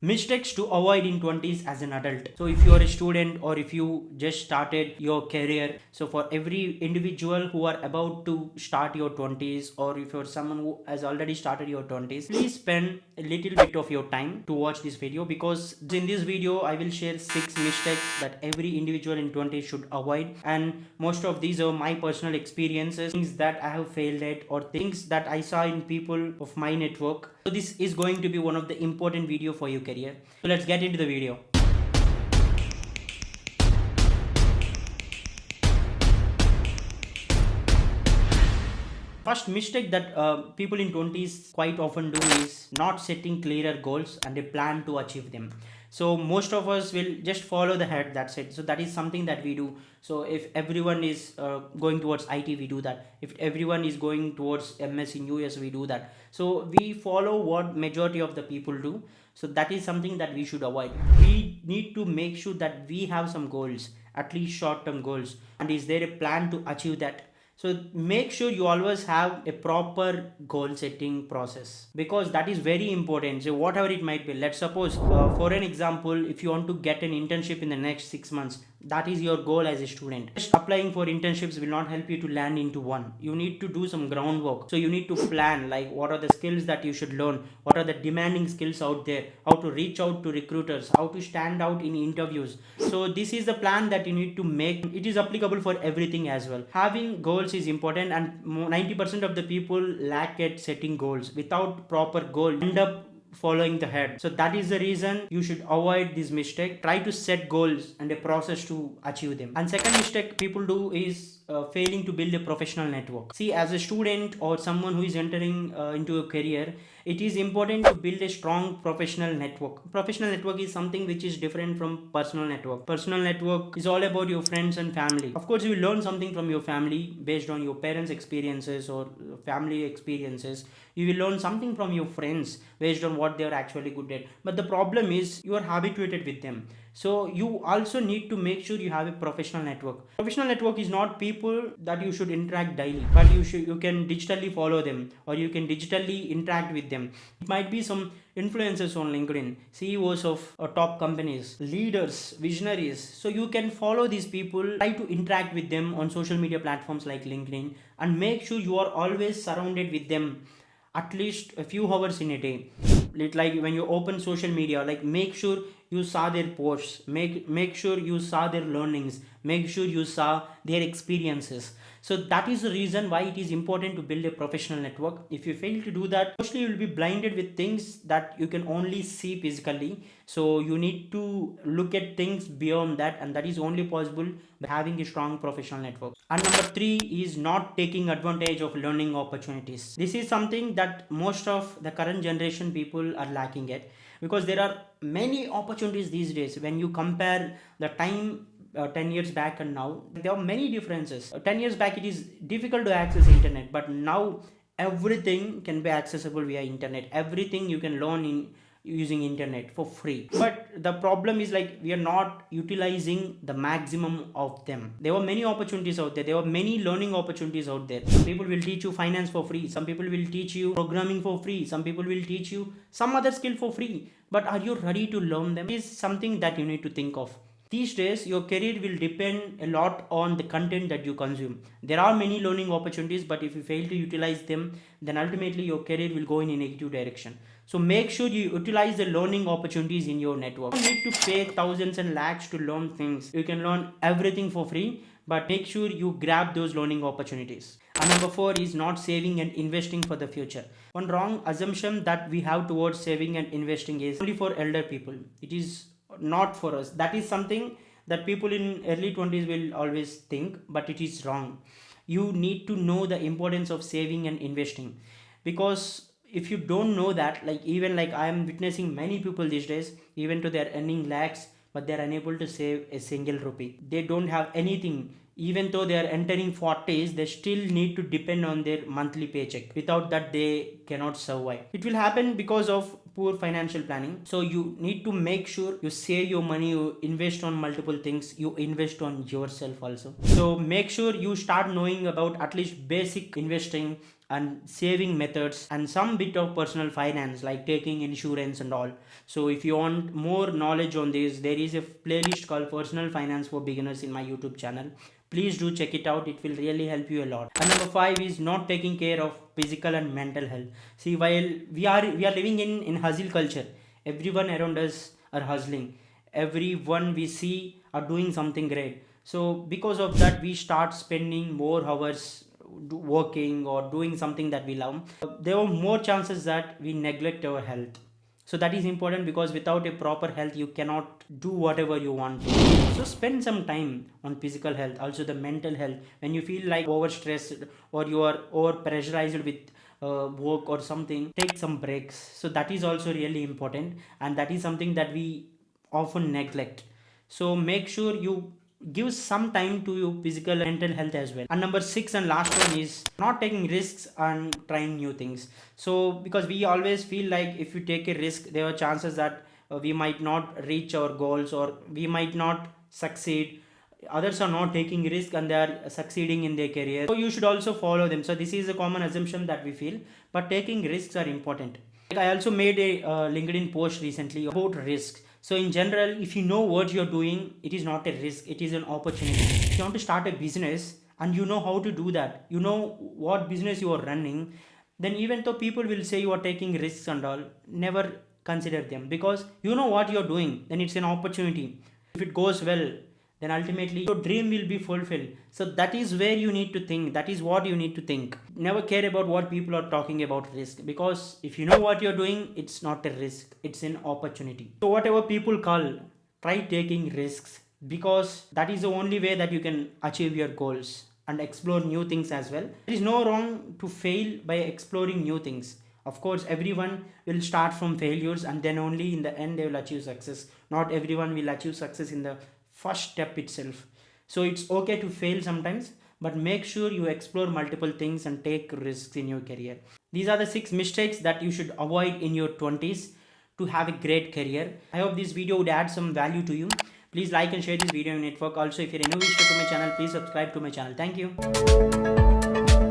Mistakes to avoid in 20s as an adult. So if you are a student or if you just started your career, so for every individual who are about to start your 20s, or if you're someone who has already started your 20s, please spend a little bit of your time to watch this video, because in this video I will share 6 mistakes that every individual in 20s should avoid. And most of these are my personal experiences, things that I have failed at or things that I saw in people of my network. So this is going to be one of the important video for your career. So let's get into the video. First mistake that people in 20s quite often do is not setting clearer goals and a plan to achieve them. So most of us will just follow the head, that's it. So that is something that we do. So if everyone is going towards IT, we do that. If everyone is going towards MS in US, we do that. So we follow what majority of the people do. So that is something that we should avoid. We need to make sure that we have some goals, at least short term goals, and is there a plan to achieve that. So make sure you always have a proper goal setting process, because that is very important. So whatever it might be, let's suppose for an example, if you want to get an internship in the next 6 months, that is your goal as a student. Just applying for internships will not help you to land into one. You need to do some groundwork. So you need to plan, like what are the skills that you should learn, what are the demanding skills out there, how to reach out to recruiters, how to stand out in interviews. So this is the plan that you need to make. It is applicable for everything as well. Having goals is important, and 90% of the people lack at setting goals. Without proper goal, end up following the head. So that is the reason you should avoid this mistake. Try to set goals and a process to achieve them. And second mistake people do is failing to build a professional network. See, as a student or someone who is entering into a career, it is important to build a strong professional network. Professional network is something which is different from personal network. Personal network is all about your friends and family. Of course, you will learn something from your family based on your parents' experiences or family experiences. You will learn something from your friends based on what they are actually good at. But the problem is you are habituated with them. So you also need to make sure you have a professional network. Professional network is not people that you should interact daily, but you can digitally follow them, or you can digitally interact with them. It might be some influencers on LinkedIn, CEOs of top companies, leaders, visionaries. So you can follow these people, try to interact with them on social media platforms like LinkedIn, and make sure you are always surrounded with them at least a few hours in a day. Like when you open social media, like make sure you saw their posts, make sure you saw their learnings, make sure you saw their experiences. So that is the reason why it is important to build a professional network. If you fail to do that, mostly you will be blinded with things that you can only see physically. So you need to look at things beyond that, and that is only possible by having a strong professional network. And number 3 is not taking advantage of learning opportunities. This is something that most of the current generation people are lacking at, because there are many opportunities these days. When you compare the time 10 years back and now, there are many differences. 10 years back it is difficult to access internet, but now everything can be accessible via internet. Everything you can learn in using internet for free. But the problem is, like, we are not utilizing the maximum of them. There were many opportunities out there. There were many learning opportunities out there. Some people will teach you finance for free, some people will teach you programming for free, some people will teach you some other skill for free. But are you ready to learn them? Is something that you need to think of. These days, your career will depend a lot on the content that you consume. There are many learning opportunities, but if you fail to utilize them, then ultimately your career will go in a negative direction. So make sure you utilize the learning opportunities in your network. You don't need to pay thousands and lakhs to learn things. You can learn everything for free, but make sure you grab those learning opportunities. And number 4 is not saving and investing for the future. One wrong assumption that we have towards saving and investing is only for elder people. It is not for us. That is something that people in early 20s will always think, but it is wrong. You need to know the importance of saving and investing, because if you don't know that, like, even like I am witnessing many people these days, even to they're earning lakhs, but they're unable to save a single rupee. They don't have anything. Even though they are entering 40s, they still need to depend on their monthly paycheck. Without that, they cannot survive. It will happen because of poor financial planning. So you need to make sure you save your money, you invest on multiple things, you invest on yourself also. So make sure you start knowing about at least basic investing, and saving methods and some bit of personal finance like taking insurance and all. So if you want more knowledge on this, there is a playlist called Personal Finance for Beginners in my YouTube channel. Please do check it out, it will really help you a lot. And number 5 is not taking care of physical and mental health. See, while we are living in hustle culture, everyone around us are hustling, everyone we see are doing something great. So because of that, we start spending more hours working or doing something that we love. There are more chances that we neglect our health. So that is important, because without a proper health you cannot do whatever you want to. So spend some time on physical health, also the mental health. When you feel like overstressed or you are over pressurized with work or something, take some breaks. So that is also really important, and that is something that we often neglect. So make sure you give some time to your physical and mental health as well. And number 6 and last one is not taking risks and trying new things. So because we always feel like if you take a risk, there are chances that we might not reach our goals or we might not succeed. Others are not taking risk and they are succeeding in their career, so you should also follow them. So this is a common assumption that we feel, but taking risks are important. Like I also made a LinkedIn post recently about risks. So in general, if you know what you're doing, it is not a risk, it is an opportunity. If you want to start a business and you know how to do that, you know what business you are running, then even though people will say you are taking risks and all, never consider them, because you know what you're doing, then it's an opportunity. If it goes well, then ultimately your dream will be fulfilled. So that is where you need to think, that is what you need to think. Never care about what people are talking about risk, because if you know what you're doing, it's not a risk, it's an opportunity. So whatever people call, try taking risks, because that is the only way that you can achieve your goals and explore new things as well. There is no wrong to fail by exploring new things. Of course, everyone will start from failures and then only in the end they will achieve success. Not everyone will achieve success in the first step itself. So it's okay to fail sometimes, but make sure you explore multiple things and take risks in your career. These are the 6 mistakes that you should avoid in your 20s to have a great career. I hope this video would add some value to you. Please like and share this video in network. Also, if you're a new visitor to my channel, please subscribe to my channel. Thank you.